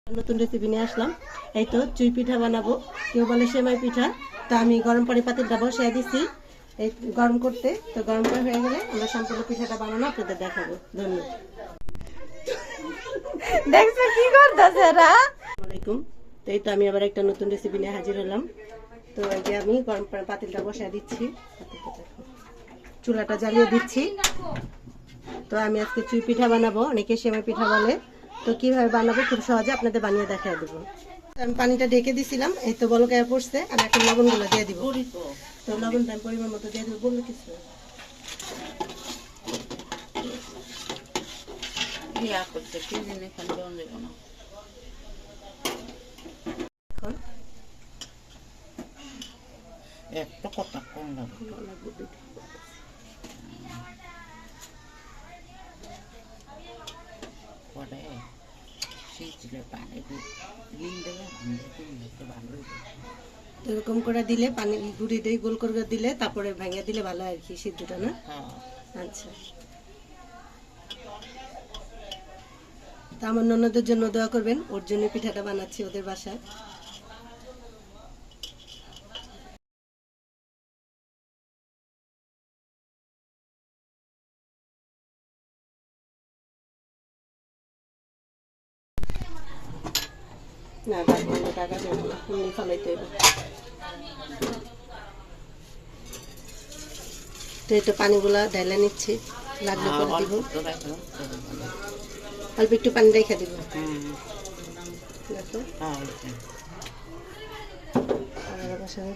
নতুন রেসিপি নিয়ে আসলাম। এই তো চুই পিঠা বানাবো, কেউ বলে সেমাই পিঠা। তো আমি গরম পানি পাতিলটা বসিয়ে দিছি এই গরম করতে। তো গরম করা হয়ে গেলে আমরা সম্পূর্ণ পিঠাটা বানানো আপনাদের দেখাবো। ধন্যবাদ। দেখছো কি করতেছে এরা? আসসালামাইকুম। তো এই তো আমি আবার একটা নতুন রেসিপি নিয়ে হাজির হলাম। তো এই যে আমি গরম পাতিলটা বসিয়ে দিচ্ছি, চুলাটা জ্বালিয়ে দিচ্ছি। তো আমি আজকে চুই পিঠা বানাবো, অনেকে সেমাই পিঠা বলে। তো কিভাবে বানাবো খুব সহজে আপনাদের বানিয়ে দেখাই দেবো। আমি পানিটা ঢেকে দিছিলাম, এই তো বলকা পড়ছে। আর এখন লবণগুলো দিয়ে দিব। তো লবণটা আমি পরিমাণ মতো দিয়ে দেবো। বললো কিছু একটা কথা কম লাগবে পরে সিজলে পানি দেবে ভালো। এরকম করে দিলে পানি গুঁড়ি দিয়ে গোল করে দিলে তারপরে ভেঙে দিলে ভালো আর কি সিদ্ধটা না। আচ্ছা, তা আমার ননদের জন্য দোয়া করবেন, ওর জন্য পিঠাটা বানাচ্ছি ওদের বাসায়। না টাকা দেবো না, এমনি ফলাইতে হবে। তো এই তো পানিগুলা ঢেলে নিচ্ছি, লাগলে করে দিব। অল্প একটু পানি রেখে দিব।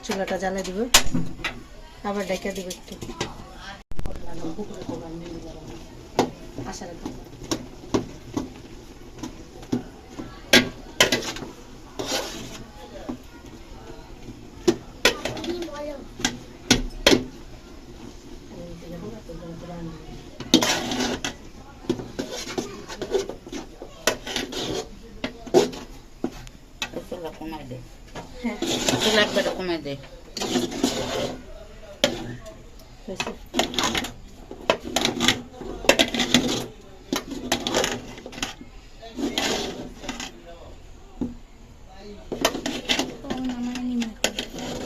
চুলাটা জ্বালিয়ে দিব, আবার ডেকে দিব একটু। আশা রাখবো কমাই দে, হ্যাঁ একবারে কমাই দে।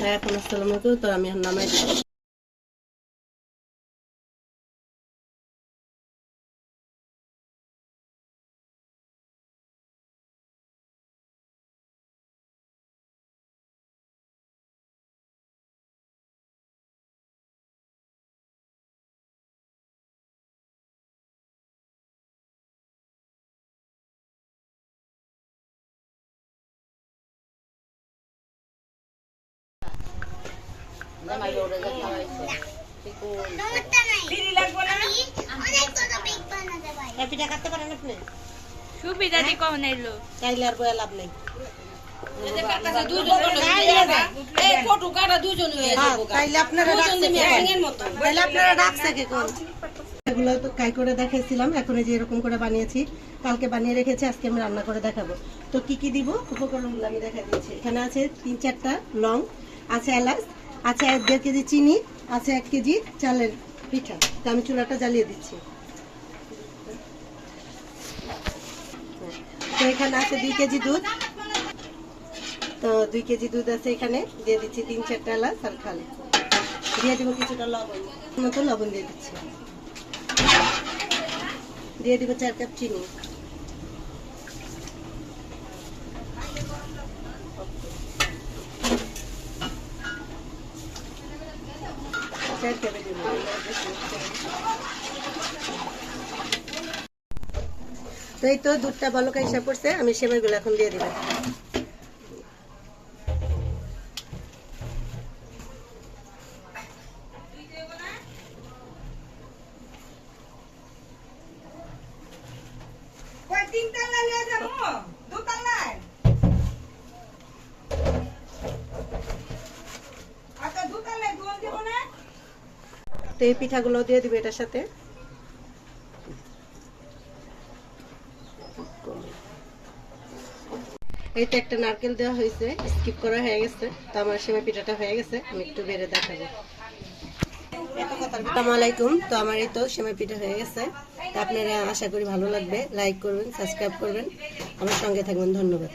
হ্যাঁ এখন আসসালাম মতো। তো আমি এখন নামাই দিই। পিঠা কাটতে পারেন আপনি? সুবিধা দি কখন এলো? চাইলে আর বয়া লাভ নেই। এগুলো তো কাই করে দেখাইছিলাম, এখন এই যে এরকম করে বানিয়েছি। কালকে বানিয়ে রেখেছি, আজকে আমি রান্না করে দেখাবো। তো কি কি দিব উপকরণগুলো আমি দেখা দিচ্ছি। এখানে আছে 3-4টা লং, আছে এলাচ, আছে 1.5 কেজি চিনি, আছে 1 কেজি চালের পিঠা। তো আমি চুলাটা জ্বালিয়ে দিচ্ছি। তো এখানে আছে 2 কেজি দুধ। তো 2 কেজি দুধ আছে, এখানে দিয়ে দিচ্ছি 3-4টা এলাচ আর খালি দিয়ে দিব কিছুটা লবণ, মতো লবণ দিয়ে দিচ্ছি। দিয়ে দিব 4 কাপ চিনি। তো এই তো দুধটা বলকা হিসাব করছে, আমি সেমাইগুলো এখন দিয়ে দিলাম। তো এই পিঠাগুলো দিয়ে দিবে এটার সাথে। এই তো একটা নারকেল দেওয়া হয়েছে, স্কিপ করা হয়ে গেছে। তো আমার সেমাই পিঠাটা হয়ে গেছে, আমি একটু বেড়ে দেখাবো। আসসালামু আলাইকুম। তো আমার এই তো সেমাই পিঠা হয়ে গেছে। তো আপনারা আশা করি ভালো লাগবে, লাইক করবেন, সাবস্ক্রাইব করবেন, আমার সঙ্গে থাকবেন। ধন্যবাদ।